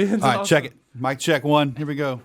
Ben's All right, awesome. check it. Mic check one. Here we go.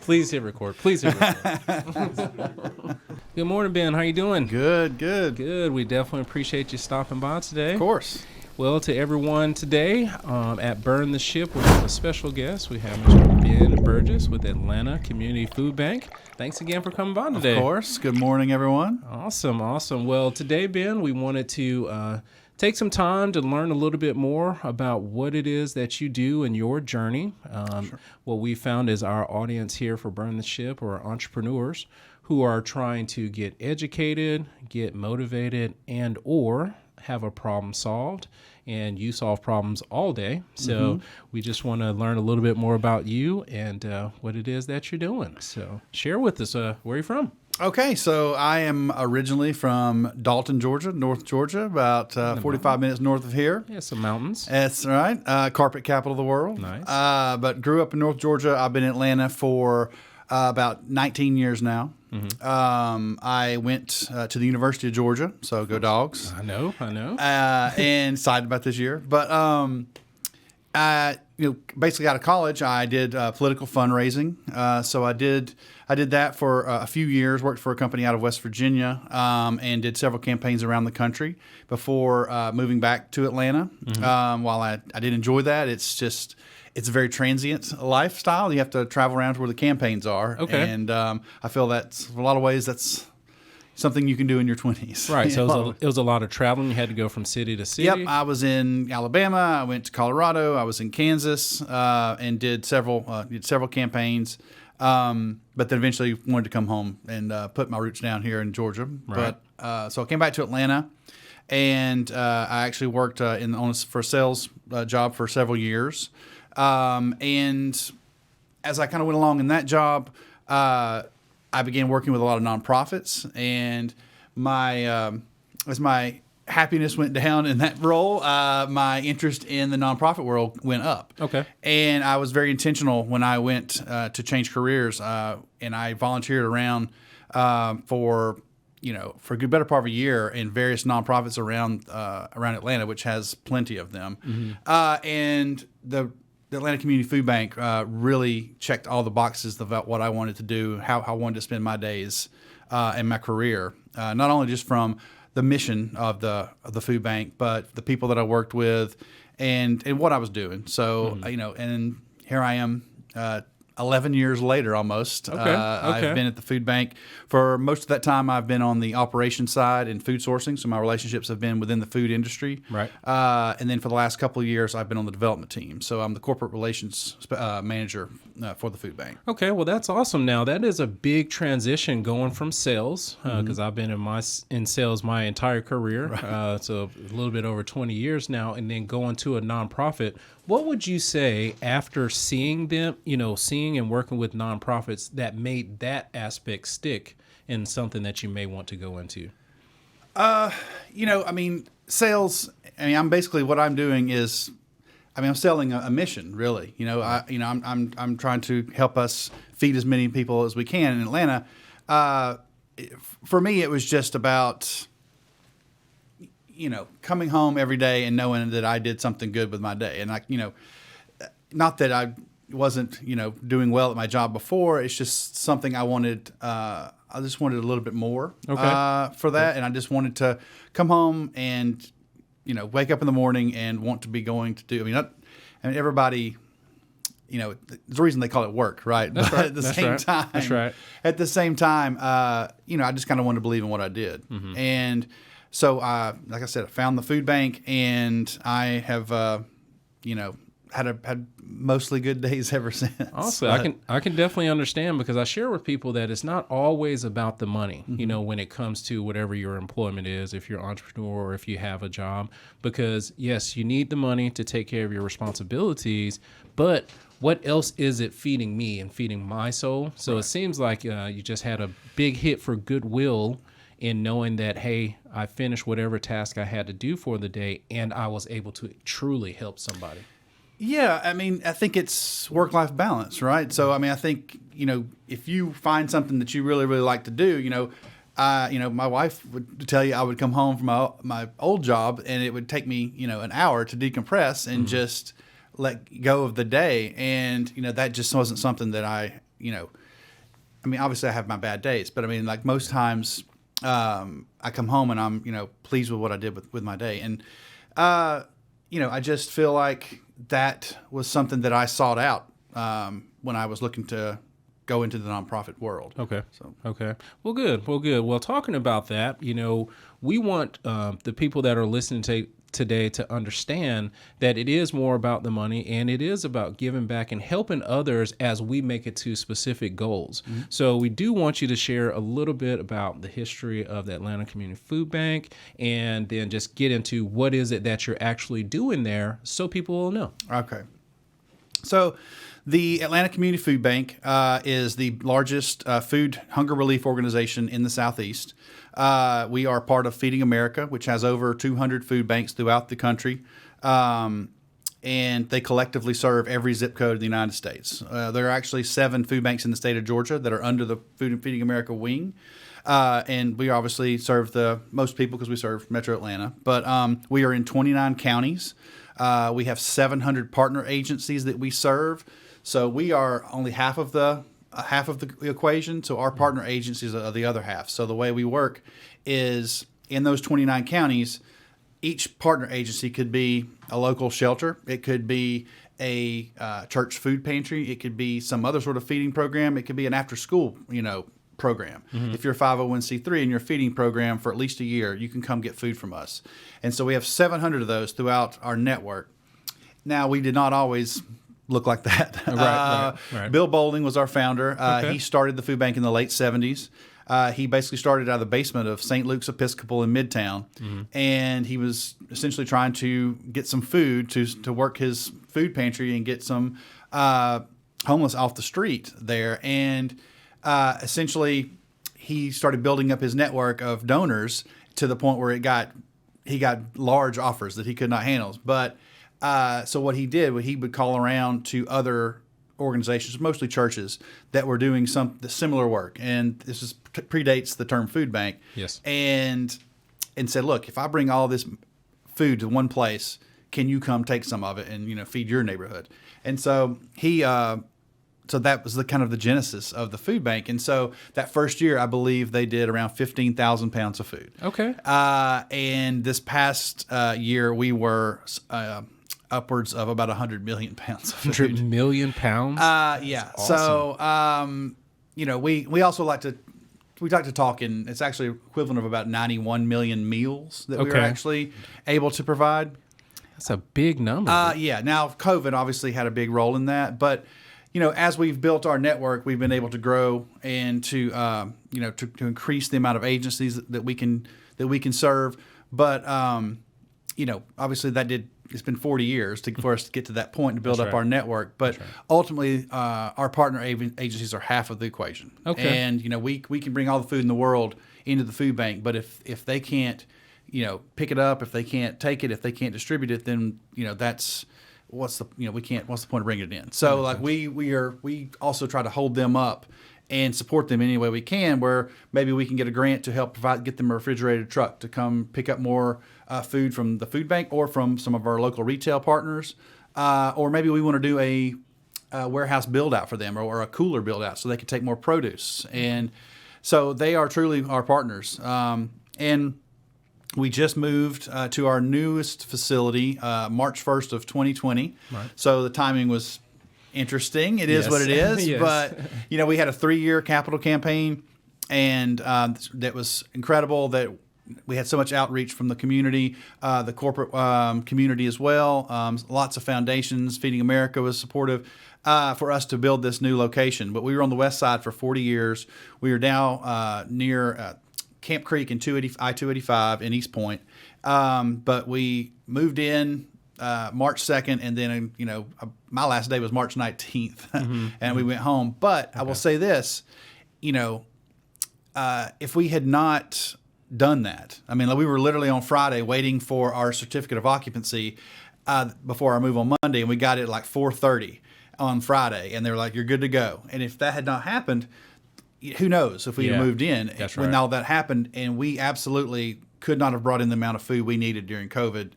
Please hit record. Please hit record. Good morning, Ben. How you doing? Good. Good. We definitely appreciate you stopping by today. Of course. Well, to everyone today at Burn the Ship, we have a special guest. We have Mr. Ben Burgess with Atlanta Community Food Bank. Thanks again for coming by today. Of course. Good morning, everyone. Awesome. Well, today, Ben, we wanted to take some time to learn a little bit more about what it is that you do in your journey. Sure. What we found is our audience here for Burn the Ship are entrepreneurs who are trying to get educated, get motivated, and or have a problem solved. And you solve problems all day. So we just want to learn a little bit more about you and what it is that you're doing. So share with us, where are you from? Okay, so I am originally from Dalton, Georgia, North Georgia, about 45 minutes north of here. Yeah, some mountains. That's right. Carpet capital of the world. Nice. But grew up in North Georgia. I've been in Atlanta for about 19 years now. I went to the University of Georgia, so go Dogs. I know. And excited about this year. But basically out of college, I did political fundraising. So I did that for a few years. Worked for a company out of West Virginia, and did several campaigns around the country before moving back to Atlanta. While I did enjoy that, it's a very transient lifestyle. You have to travel around to where the campaigns are. Okay. And I feel that's, in a lot of ways, that's something you can do in your 20s. Right. So it was a lot of traveling. You had to go from city to city. Yep. I was in Alabama. I went to Colorado. I was in Kansas, and did several campaigns. But then eventually wanted to come home and put my roots down here in Georgia. Right. But so I came back to Atlanta, and I actually worked for a sales job for several years. And as I kind of went along in that job, I began working with a lot of nonprofits, and as my happiness went down in that role, my interest in the nonprofit world went up. Okay. And I was very intentional when I went to change careers, and I volunteered around for a good better part of a year in various nonprofits around Atlanta, which has plenty of them. And the Atlanta Community Food Bank really checked all the boxes about what I wanted to do, how I wanted to spend my days and my career, not only just from the mission of the food bank, but the people that I worked with and what I was doing. So, and here I am 11 years later almost. Okay. I've been at the food bank for most of that time. I've been on the operations side and food sourcing, so my relationships have been within the food industry. Right. And then for the last couple of years, I've been on the development team. So I'm the corporate relations manager for the food bank. Okay, well, that's awesome. Now, that is a big transition going from sales, because I've been in sales my entire career, right. So a little bit over 20 years now, and then going to a nonprofit. What would you say after seeing and working with nonprofits that made that aspect stick in something that you may want to go into? Sales, I'm basically what I'm doing is, I'm selling a mission, really. I'm trying to help us feed as many people as we can in Atlanta. For me, it was just about, coming home every day and knowing that I did something good with my day. And not that I wasn't, doing well at my job before. It's just something I wanted. I just wanted a little bit more for that. And I just wanted to come home and, wake up in the morning and want to be going to do. Everybody, there's a reason they call it work, right? That's but right. At the same time, That's right. At the same time, I just kind of wanted to believe in what I did. And so, like I said, I found the food bank, and I have, had mostly good days ever since. Awesome. I can definitely understand, because I share with people that it's not always about the money, when it comes to whatever your employment is, if you're an entrepreneur or if you have a job, because yes, you need the money to take care of your responsibilities, but what else is it feeding me and feeding my soul? So It seems like you just had a big hit for goodwill in knowing that, hey, I finished whatever task I had to do for the day, and I was able to truly help somebody. Yeah, I think it's work-life balance, right? So, I think, if you find something that you really, really like to do, my wife would tell you I would come home from my old job, and it would take me, an hour to decompress and just let go of the day. And, that just wasn't something that obviously I have my bad days, but like most times, I come home and I'm, pleased with what I did with my day. And, I just feel like that was something that I sought out, when I was looking to go into the nonprofit world. Okay. Okay. Well, good. Well, talking about that, we want the people that are listening today to understand that it is more about the money, and it is about giving back and helping others as we make it to specific goals. Mm-hmm. So we do want you to share a little bit about the history of the Atlanta Community Food Bank, and then just get into what is it that you're actually doing there so people will know. Okay. So the Atlanta Community Food Bank is the largest food hunger relief organization in the Southeast. We are part of Feeding America, which has over 200 food banks throughout the country, and they collectively serve every zip code in the United States. There are actually 7 food banks in the state of Georgia that are under the Feeding America wing, and we obviously serve the most people because we serve Metro Atlanta. But we are in 29 counties. We have 700 partner agencies that we serve. So we are only half of the equation. So our partner agencies are the other half. So the way we work is in those 29 counties, each partner agency could be a local shelter. It could be a church food pantry. It could be some other sort of feeding program. It could be an after school, program. Mm-hmm. If you're a 501c3 and you're a feeding program for at least a year, you can come get food from us. And so we have 700 of those throughout our network. Now, we did not always look like that. Right. Bill Bowling was our founder. He started the food bank in the late 70s. He basically started out of the basement of St. Luke's Episcopal in Midtown, and he was essentially trying to get some food to work his food pantry and get some homeless off the street there. And essentially, he started building up his network of donors to the point where he got large offers that he could not handle. But so what he did, he would call around to other organizations, mostly churches, that were doing some similar work. And this predates the term food bank. Yes. And said, look, if I bring all this food to one place, can you come take some of it and feed your neighborhood? And so so that was the kind of the genesis of the food bank. And so that first year, I believe they did around 15,000 pounds of food. Okay. And this past year, we were upwards of about 100 million pounds of food. 100 million pounds? Yeah. Awesome. So, we also like to talk, and it's actually equivalent of about 91 million meals that we're actually able to provide. That's a big number. Yeah. Now, COVID obviously had a big role in that, but as we've built our network, we've been able to grow and to increase the amount of agencies that we can serve. But obviously it's been 40 years for us to get to that point to build up our network. But ultimately, our partner agencies are half of the equation. Okay. And we can bring all the food in the world into the food bank, but if they can't pick it up, if they can't take it, if they can't distribute it, then that's what's the point of bringing it in? So we also try to hold them up and support them any way we can, where maybe we can get a grant to help get them a refrigerated truck to come pick up more food from the food bank or from some of our local retail partners, or maybe we want to do a warehouse build out for them or a cooler build out so they can take more produce. And so they are truly our partners. And we just moved to our newest facility March 1st of 2020. Right. So the timing was interesting. It is what it is. Yes. But, we had a 3-year capital campaign, and that was incredible that we had so much outreach from the community, the corporate community as well. Lots of foundations. Feeding America was supportive for us to build this new location. But we were on the west side for 40 years. We are now near Camp Creek and I-285 in East Point. But we moved in March 2nd, and then, my last day was March 19th, and we went home. But I will say this, if we had not done that, we were literally on Friday waiting for our certificate of occupancy before our move on Monday, and we got it at like 4:30 on Friday, and they were like, "You're good to go." And if that had not happened, who knows if we had moved in when all that happened. And we absolutely could not have brought in the amount of food we needed during COVID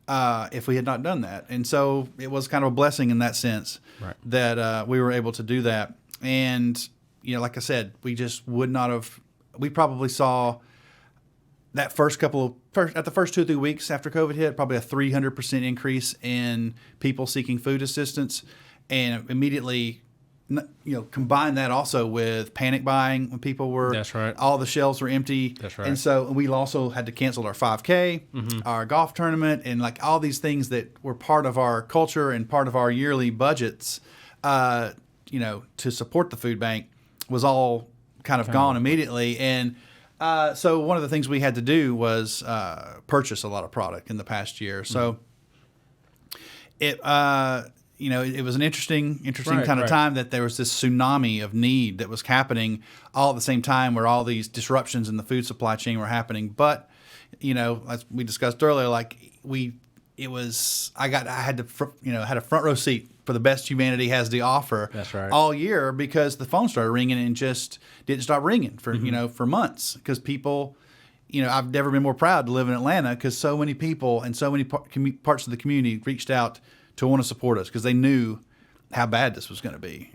if we had not done that. And so it was kind of a blessing in that sense that we were able to do that. And, like I said, we just would not have, we probably saw that at the first 2 or 3 weeks after COVID hit, probably a 300% increase in people seeking food assistance. And immediately, combine that also with panic buying when people were, That's right. all the shelves were empty. That's right. And so we also had to cancel our 5K, our golf tournament, and like all these things that were part of our culture and part of our yearly budgets, to support the food bank was all kind of gone immediately. And so one of the things we had to do was purchase a lot of product in the past year. So it was an interesting kind of time that there was this tsunami of need that was happening all at the same time, where all these disruptions in the food supply chain were happening. But, as we discussed earlier, I had a front row seat for the best humanity has to offer. That's right. All year, because the phone started ringing and just didn't stop ringing for, for months, because people, I've never been more proud to live in Atlanta, because so many people and so many parts of the community reached out to want to support us because they knew how bad this was going to be.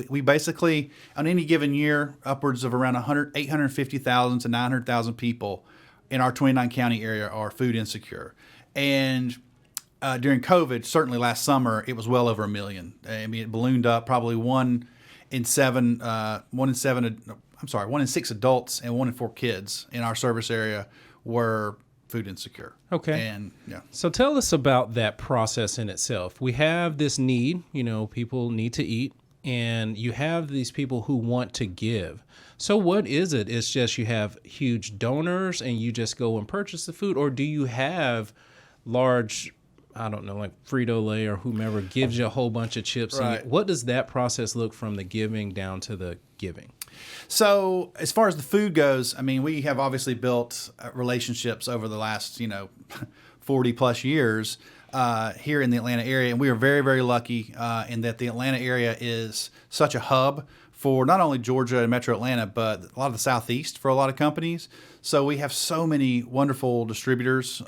We basically, on any given year, upwards of around 850,000 to 900,000 people in our 29 county area are food insecure. And during COVID, certainly last summer, it was well over 1 million. I mean, it ballooned up. Probably 1 in 6 adults and 1 in 4 kids in our service area were food insecure. Okay. And So tell us about that process in itself. We have this need, people need to eat, and you have these people who want to give. So what is it? It's just you have huge donors and you just go and purchase the food, or do you have large, I don't know, like Frito-Lay or whomever gives you a whole bunch of chips? Right. And what does that process look from the giving down to the giving? So as far as the food goes, I mean, we have obviously built relationships over the last, 40 plus years here in the Atlanta area. And we are very, very lucky in that the Atlanta area is such a hub for not only Georgia and Metro Atlanta, but a lot of the Southeast for a lot of companies. So we have so many wonderful distributors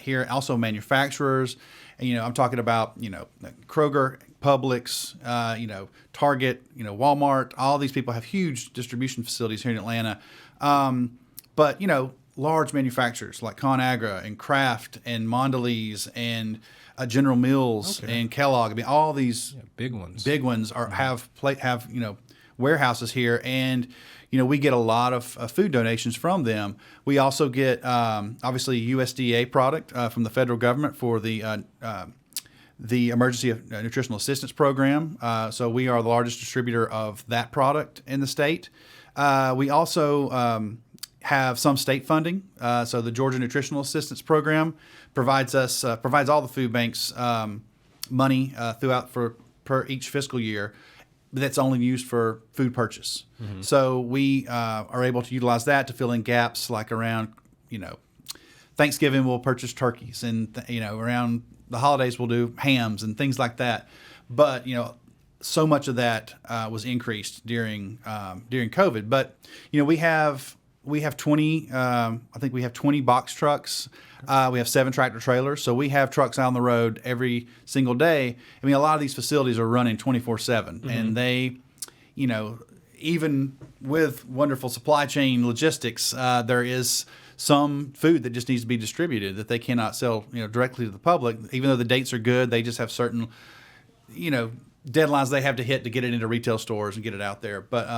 here, also manufacturers. And, I'm talking about, Kroger, Publix, Target, Walmart. All these people have huge distribution facilities here in Atlanta. But, large manufacturers like ConAgra and Kraft and Mondelez and General Mills and Kellogg. I mean, all these big ones have warehouses here, and we get a lot of food donations from them. We also get obviously USDA product from the federal government for the Emergency Nutritional Assistance Program. So we are the largest distributor of that product in the state. We also have some state funding. So the Georgia Nutritional Assistance Program provides all the food banks money per each fiscal year. That's only used for food purchase. Mm-hmm. So we are able to utilize that to fill in gaps, like around, Thanksgiving we'll purchase turkeys, and around the holidays we'll do hams and things like that. But so much of that was increased during COVID. But we have 20. I think we have 20 box trucks. We have 7 tractor trailers. So we have trucks out on the road every single day. I mean, a lot of these facilities are running 24/7, and they, even with wonderful supply chain logistics, there is some food that just needs to be distributed that they cannot sell, directly to the public. Even though the dates are good, they just have certain, deadlines they have to hit to get it into retail stores and get it out there. But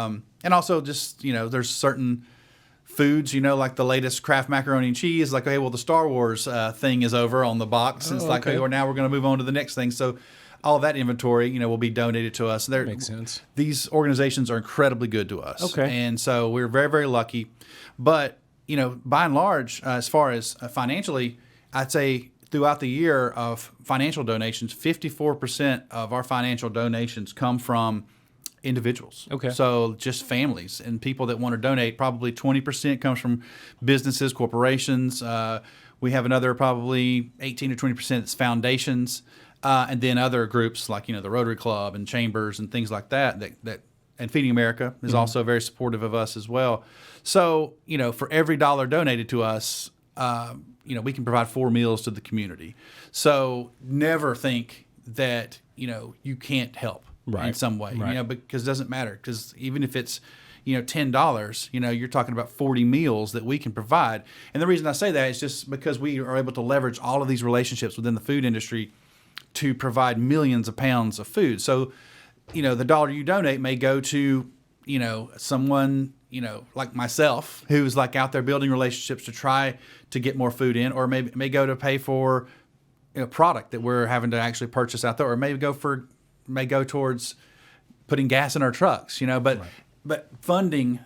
and also just there's certain foods, like the latest Kraft macaroni and cheese, like, okay, well, the Star Wars thing is over on the box. And it's like, okay, well, now we're going to move on to the next thing. So all that inventory, will be donated to us. Makes sense. These organizations are incredibly good to us. Okay. And so we're very, very lucky. But, by and large, as far as financially, I'd say throughout the year of financial donations, 54% of our financial donations come from individuals. Okay. So just families and people that want to donate. Probably 20% comes from businesses, corporations. We have another probably 18 to 20% that's foundations, and then other groups like the Rotary Club and chambers and things like that. And Feeding America is also very supportive of us as well. So for every dollar donated to us, we can provide 4 meals to the community. So never think that, you can't help in some way, because it doesn't matter. Because even if it's, $10, you're talking about 40 meals that we can provide. And the reason I say that is just because we are able to leverage all of these relationships within the food industry to provide millions of pounds of food. So, the dollar you donate may go to, someone, like myself, who's like out there building relationships to try to get more food in, or maybe may go to pay for a product that we're having to actually purchase out there, or may go towards putting gas in our trucks, but funding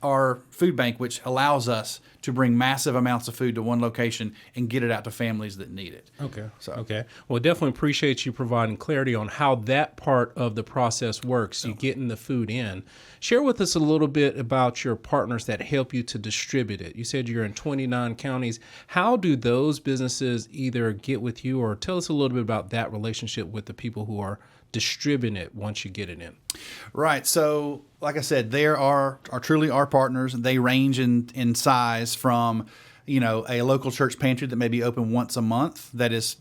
our food bank, which allows us to bring massive amounts of food to one location and get it out to families that need it. Okay. Well, definitely appreciate you providing clarity on how that part of the process works. You getting the food in. Share with us a little bit about your partners that help you to distribute it. You said you're in 29 counties. How do those businesses either get with you, or tell us a little bit about that relationship with the people who are distributing it once you get it in? Right. So, like I said, there are truly our partners. They range in size from, a local church pantry that may be open once a month that is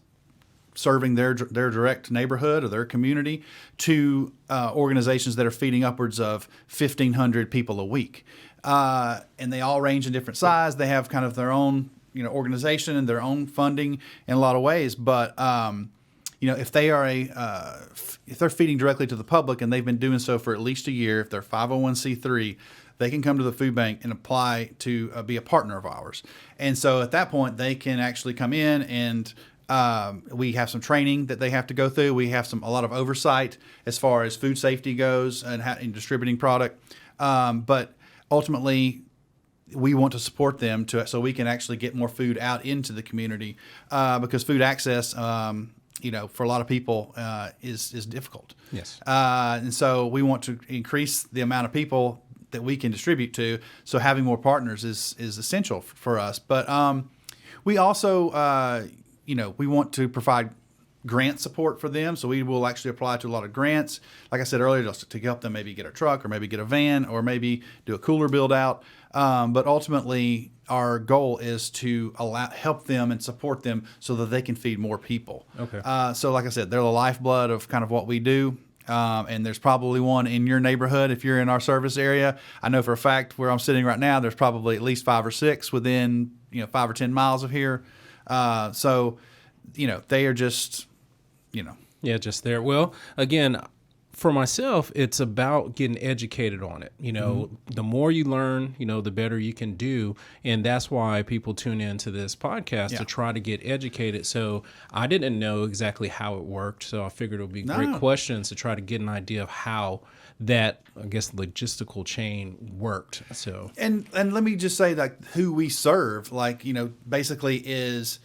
serving their direct neighborhood or their community, to organizations that are feeding upwards of 1,500 people a week. And they all range in different size. They have kind of their own, organization and their own funding in a lot of ways. But if they are if they're feeding directly to the public and they've been doing so for at least a year, if they're 501c3, they can come to the food bank and apply to be a partner of ours. And so at that point, they can actually come in, and we have some training that they have to go through. We have a lot of oversight as far as food safety goes and distributing product. But ultimately, we want to support them so we can actually get more food out into the community, because food access, for a lot of people is difficult. Yes. And so we want to increase the amount of people that we can distribute to. So having more partners is essential for us. But we also, we want to provide grant support for them. So we will actually apply to a lot of grants, like I said earlier, just to help them maybe get a truck, or maybe get a van, or maybe do a cooler build out. But ultimately, our goal is to help them and support them so that they can feed more people. Okay. So like I said, they're the lifeblood of kind of what we do. And there's probably one in your neighborhood if you're in our service area. I know for a fact where I'm sitting right now, there's probably at least 5 or 6 within 5 or 10 miles of here. So they are just just there. Well, again, for myself, it's about getting educated on it. The more you learn, the better you can do. And that's why people tune into this podcast, to try to get educated. So I didn't know exactly how it worked. So I figured it would be great questions to try to get an idea of how that, I guess, logistical chain worked. So and let me just say that who we serve, basically is,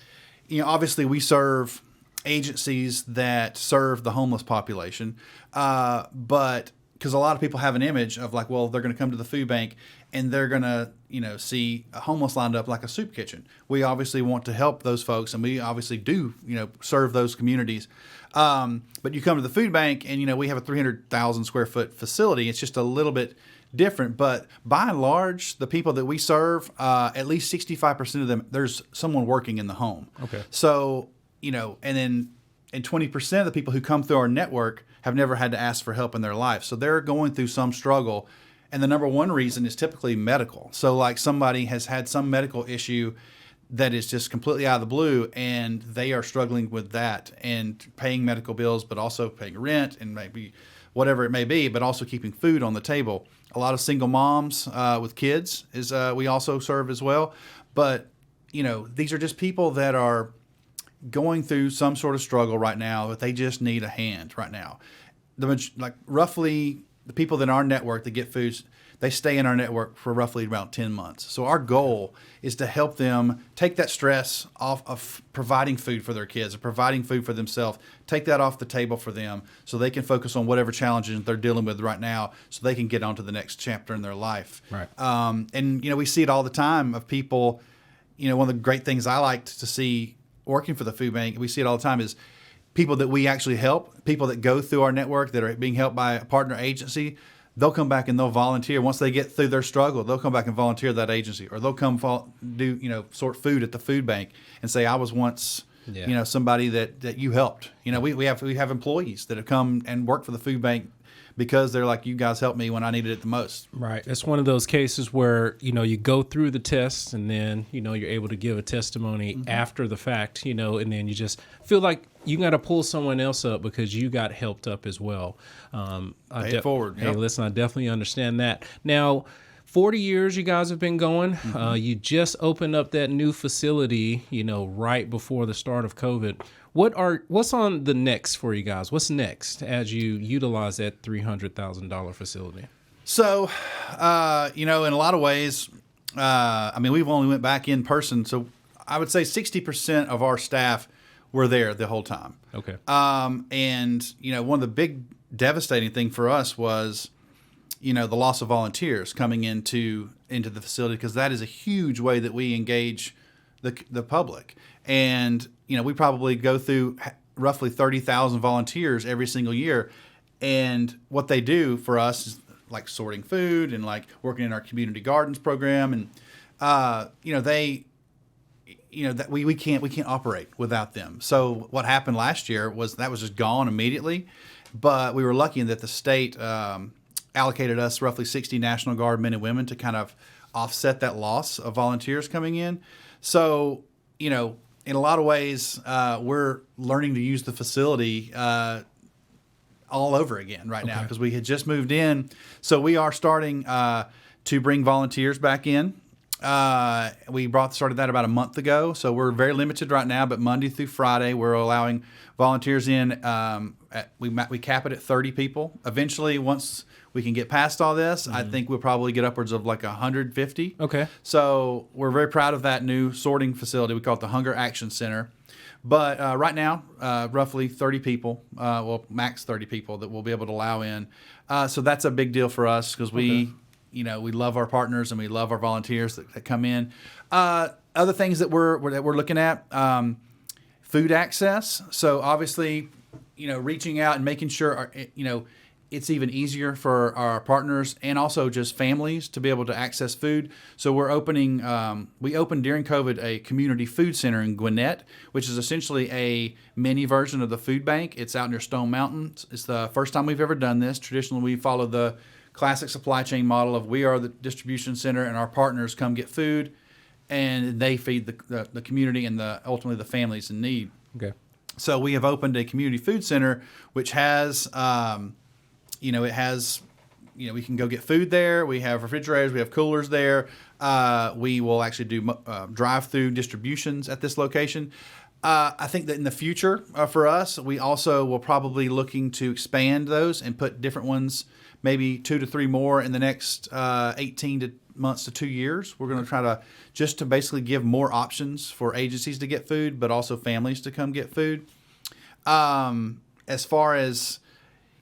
obviously we serve agencies that serve the homeless population, but because a lot of people have an image of they're going to come to the food bank and they're going to see a homeless lined up like a soup kitchen. We obviously want to help those folks, and we obviously do serve those communities, but you come to the food bank and we have a 300,000 square foot facility. It's just a little bit different, but by and large, the people that we serve, at least 65% of them, there's someone working in the home. Okay. So and then 20% of the people who come through our network have never had to ask for help in their life. So they're going through some struggle. And the number one reason is typically medical. So somebody has had some medical issue that is just completely out of the blue, and they are struggling with that and paying medical bills, but also paying rent and maybe whatever it may be, but also keeping food on the table. A lot of single moms with kids is we also serve as well. But, these are just people that are going through some sort of struggle right now, but they just need a hand right now. Roughly the people that in our network that get foods, they stay in our network for roughly about 10 months. So our goal is to help them take that stress off of providing food for their kids or providing food for themselves, take that off the table for them so they can focus on whatever challenges they're dealing with right now so they can get on to the next chapter in their life. Right. And, we see it all the time of people, one of the great things I like to see working for the food bank, we see it all the time, is people that we actually help, people that go through our network that are being helped by a partner agency. they'll come back and they'll volunteer. Once they get through their struggle, they'll come back and volunteer at that agency, or they'll come sort food at the food bank and say, I was once, somebody that you helped. We have employees that have come and worked for the food bank because they're like, you guys helped me when I needed it the most. Right. It's one of those cases where, you go through the tests and then, you're able to give a testimony after the fact, and then you just feel like you got to pull someone else up because you got helped up as well. Pay it forward. Hey, listen, I definitely understand that. Now, 40 years you guys have been going. You just opened up that new facility, right before the start of COVID. What's on the next for you guys? What's next as you utilize that $300,000 facility? So, in a lot of ways, we've only went back in person. So I would say 60% of our staff were there the whole time. Okay. And one of the big devastating thing for us was, the loss of volunteers coming into the facility, because that is a huge way that we engage the public. And, we probably go through roughly 30,000 volunteers every single year. And what they do for us is like sorting food and like working in our community gardens program. And, that we can't operate without them. So what happened last year was that was just gone immediately. But we were lucky in that the state allocated us roughly 60 National Guard men and women to kind of offset that loss of volunteers coming in. So, in a lot of ways, we're learning to use the facility all over again right now, because we had just moved in. So we are starting to bring volunteers back in. We started that about a month ago. So we're very limited right now, but Monday through Friday, we're allowing volunteers in. We cap it at 30 people. Eventually, once we can get past all this, I think we'll probably get upwards of like 150. Okay. So we're very proud of that new sorting facility. We call it the Hunger Action Center. But right now, roughly 30 people, max 30 people that we'll be able to allow in. So that's a big deal for us, because we love our partners and we love our volunteers that come in. Other things that we're looking at, food access. So obviously, reaching out and making sure, it's even easier for our partners and also just families to be able to access food. So we're opening, we opened during COVID a community food center in Gwinnett, which is essentially a mini version of the food bank. It's out near Stone Mountain. It's the first time we've ever done this. Traditionally, we follow the classic supply chain model of we are the distribution center and our partners come get food and they feed the community and ultimately the families in need. Okay. So we have opened a community food center, which has, we can go get food there. We have refrigerators. We have coolers there. We will actually do drive-through distributions at this location. I think that in the future for us, we also will probably looking to expand those and put different ones, maybe 2 to 3 more in the next 18 months to 2 years. We're going to try to basically give more options for agencies to get food, but also families to come get food. As far as,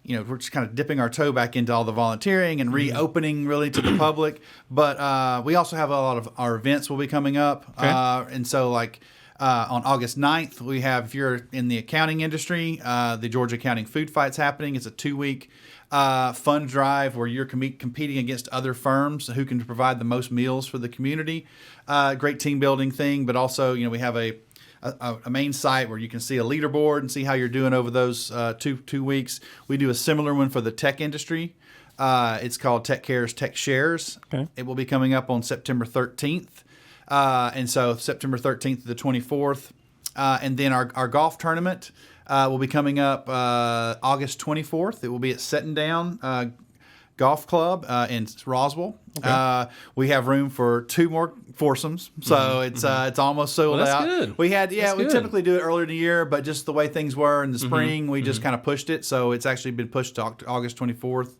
we're just kind of dipping our toe back into all the volunteering and reopening really to the public. But we also have a lot of our events will be coming up. Okay. And so on August 9th, we have, if you're in the accounting industry, the Georgia Accounting Food Fight's happening. It's a 2-week fund drive where you're competing against other firms who can provide the most meals for the community. Great team building thing, but also, we have a main site where you can see a leaderboard and see how you're doing over those 2 weeks. We do a similar one for the tech industry. It's called Tech Cares Tech Shares. Okay. It will be coming up on September 13th. And so September 13th to the 24th. And then our golf tournament will be coming up August 24th. It will be at Setting Down Golf Club in Roswell. Okay. We have room for 2 more foursomes, so it's almost sold that's out. Good. We typically do it earlier in the year, but just the way things were in the spring, we just kind of pushed it. So it's actually been pushed to August 24th.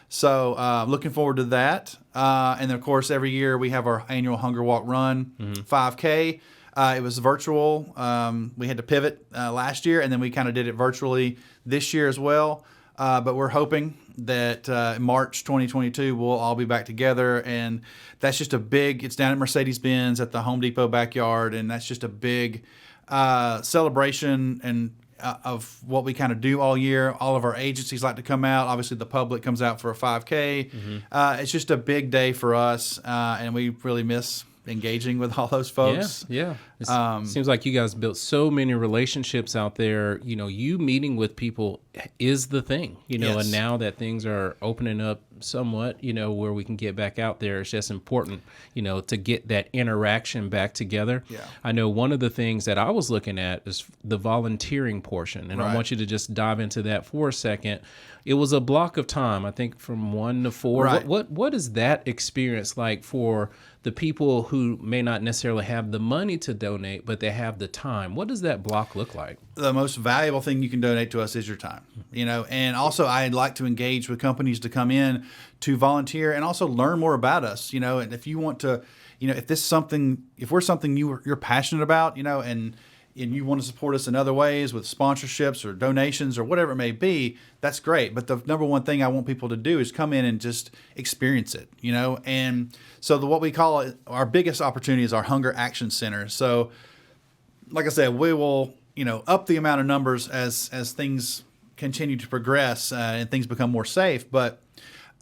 So looking forward to that. And then, of course, every year we have our annual Hunger Walk Run 5K. It was virtual. We had to pivot last year, and then we kind of did it virtually this year as well. But we're hoping that in March 2022, we'll all be back together. And that's just it's down at Mercedes-Benz at the Home Depot backyard. And that's just a big celebration and of what we kind of do all year. All of our agencies like to come out. Obviously, the public comes out for a 5K. It's just a big day for us, and we really miss engaging with all those folks. Yeah. It seems like you guys built so many relationships out there. You meeting with people is the thing, Yes. and now that things are opening up somewhat, where we can get back out there, it's just important, to get that interaction back together. Yeah. I know one of the things that I was looking at is the volunteering portion, and I want you to just dive into that for a second. It was a block of time, I think, from 1 to 4. Right. What is that experience like for the people who may not necessarily have the money to donate, but they have the time? What does that block look like? The most valuable thing you can donate to us is your time, and also I'd like to engage with companies to come in to volunteer and also learn more about us, and if you want to, if we're something you're passionate about, and you want to support us in other ways with sponsorships or donations or whatever it may be, that's great. But the number one thing I want people to do is come in and just experience it, and so what we call it, our biggest opportunity is our Hunger Action Center. So like I said, we will, up the amount of numbers as things continue to progress and things become more safe. But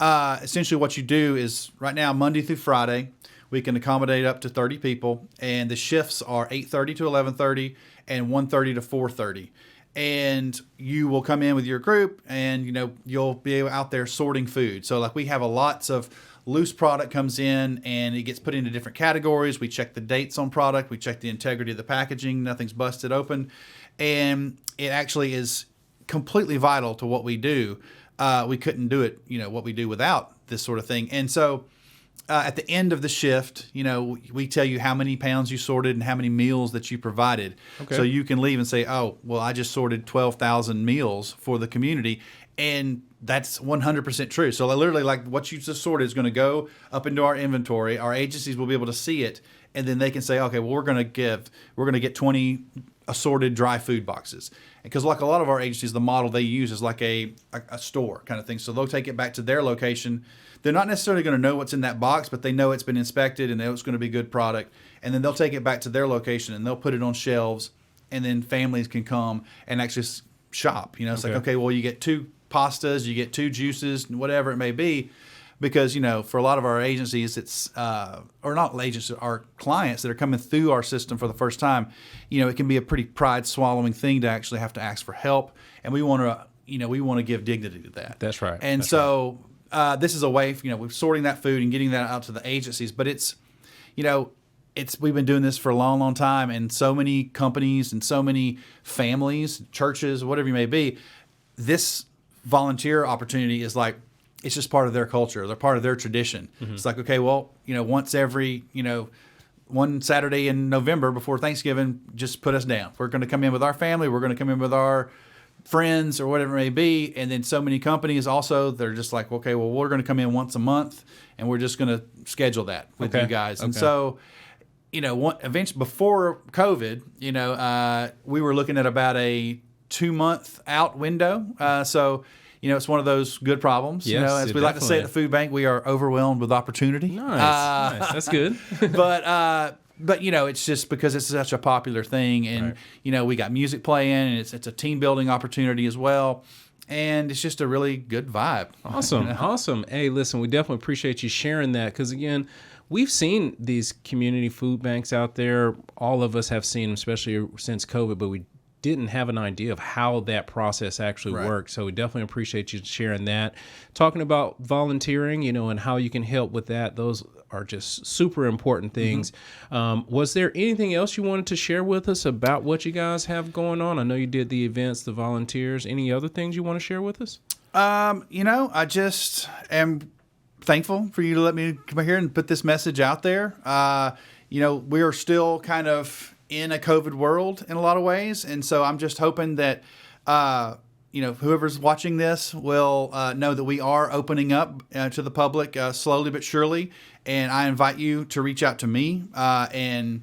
essentially what you do is right now, Monday through Friday, we can accommodate up to 30 people, and the shifts are 8:30 to 11:30 and 1:30 to 4:30. And you will come in with your group, and you'll be out there sorting food. So like we have lots of loose product comes in, and it gets put into different categories. We check the dates on product. We check the integrity of the packaging. Nothing's busted open, and it actually is completely vital to what we do. We couldn't do it, what we do without this sort of thing. And so at the end of the shift, we tell you how many pounds you sorted and how many meals that you provided. Okay. So you can leave and say, oh, well, I just sorted 12,000 meals for the community. And that's 100% true. So literally, like what you just sorted is going to go up into our inventory. Our agencies will be able to see it, and then they can say, okay, well, we're going to get 20 assorted dry food boxes. Because like a lot of our agencies, the model they use is like a store kind of thing. So they'll take it back to their location. They're not necessarily going to know what's in that box, but they know it's been inspected and they know it's going to be good product. And then they'll take it back to their location and they'll put it on shelves, and then families can come and actually shop. It's like, okay, well, you get 2 pastas, you get 2 juices, whatever it may be. Because, for a lot of our agencies, it's, or not agencies, our clients that are coming through our system for the first time, it can be a pretty pride-swallowing thing to actually have to ask for help. And we want to give dignity to that. That's right. And this is a way, we're sorting that food and getting that out to the agencies. But it's, we've been doing this for a long, long time. And so many companies and so many families, churches, whatever you may be, this volunteer opportunity is like, it's just part of their culture. They're part of their tradition. Mm-hmm. It's like, okay, well, once every, one Saturday in November before Thanksgiving, just put us down. We're going to come in with our family. We're going to come in with our friends or whatever it may be. And then so many companies also, they're just like, okay, well, we're going to come in once a month, and we're just going to schedule that with you guys. And so, eventually before COVID, we were looking at about a 2-month out window. So, it's one of those good problems. Yes, as we like to say at the food bank, we are overwhelmed with opportunity. Nice. That's good. But it's just because it's such a popular thing, and we got music playing, and it's a team building opportunity as well, and it's just a really good vibe. Awesome, awesome. Hey, listen, we definitely appreciate you sharing that, because again, we've seen these community food banks out there. All of us have seen them, especially since COVID, but we didn't have an idea of how that process actually works. So we definitely appreciate you sharing that. Talking about volunteering, and how you can help with that. Those are just super important things. Mm-hmm. Was there anything else you wanted to share with us about what you guys have going on? I know you did the events, the volunteers. Any other things you want to share with us? I just am thankful for you to let me come here and put this message out there. We are still kind of in a COVID world in a lot of ways. And so I'm just hoping that, whoever's watching this will know that we are opening up to the public slowly but surely. And I invite you to reach out to me. I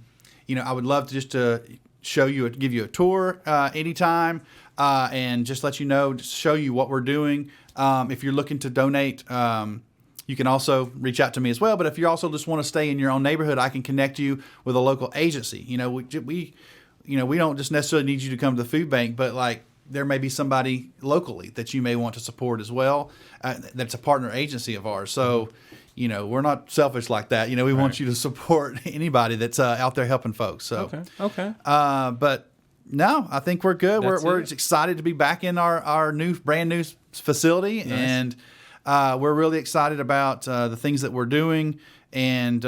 would love to show you, give you a tour anytime, and just let you know, just show you what we're doing. If you're looking to donate, you can also reach out to me as well. But if you also just want to stay in your own neighborhood, I can connect you with a local agency. we don't just necessarily need you to come to the food bank, but like there may be somebody locally that you may want to support as well. That's a partner agency of ours. So, we're not selfish like that. We want you to support anybody that's out there helping folks. So, okay. But no, I think we're good. We're excited to be back in our brand new facility, and we're really excited about the things that we're doing, and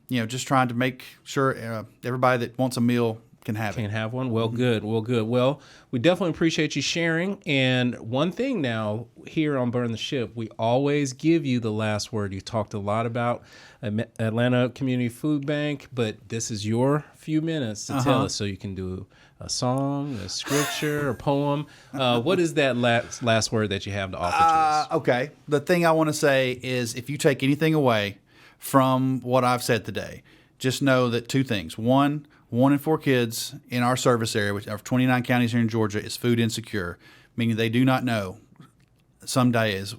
just trying to make sure everybody that wants a meal can have one. Well, good. Well, we definitely appreciate you sharing. And one thing now here on Burn the Ship, we always give you the last word. You talked a lot about Atlanta Community Food Bank, but this is your few minutes to tell us, so you can do a song, a scripture, a poem. What is that last word that you have to offer to us? Okay. The thing I want to say is, if you take anything away from what I've said today, just know that two things. One in 4 kids in our service area, which are 29 counties here in Georgia, is food insecure, meaning they do not know some days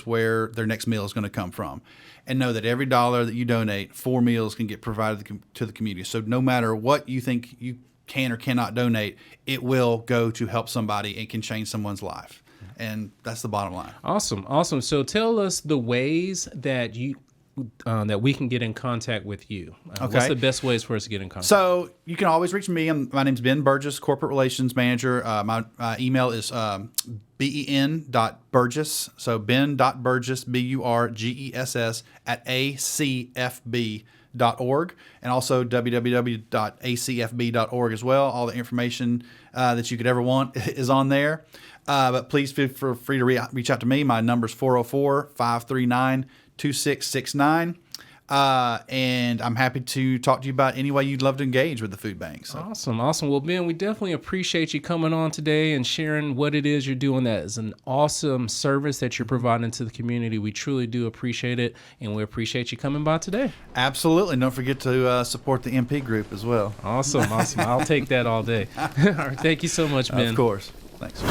where their next meal is going to come from. And know that every dollar that you donate, 4 meals can get provided to the community. So no matter what you think you can or cannot donate, it will go to help somebody and can change someone's life. And that's the bottom line. Awesome. So tell us the ways that that we can get in contact with you. What's the best ways for us to get in contact? So you can always reach me. My name's Ben Burgess, Corporate Relations Manager. My email is ben.burgess, so ben.burgess, BURGESS, at acfb.org, and also www.acfb.org as well. All the information that you could ever want is on there. But please feel free to reach out to me. My number's 404-539-2669. And I'm happy to talk to you about any way you'd love to engage with the food bank. So. Awesome. Well, Ben, we definitely appreciate you coming on today and sharing what it is you're doing. That is an awesome service that you're providing to the community. We truly do appreciate it, and we appreciate you coming by today. Absolutely. Don't forget to support the MP group as well. Awesome. I'll take that all day. All right. Thank you so much, Ben. Of course. Thanks.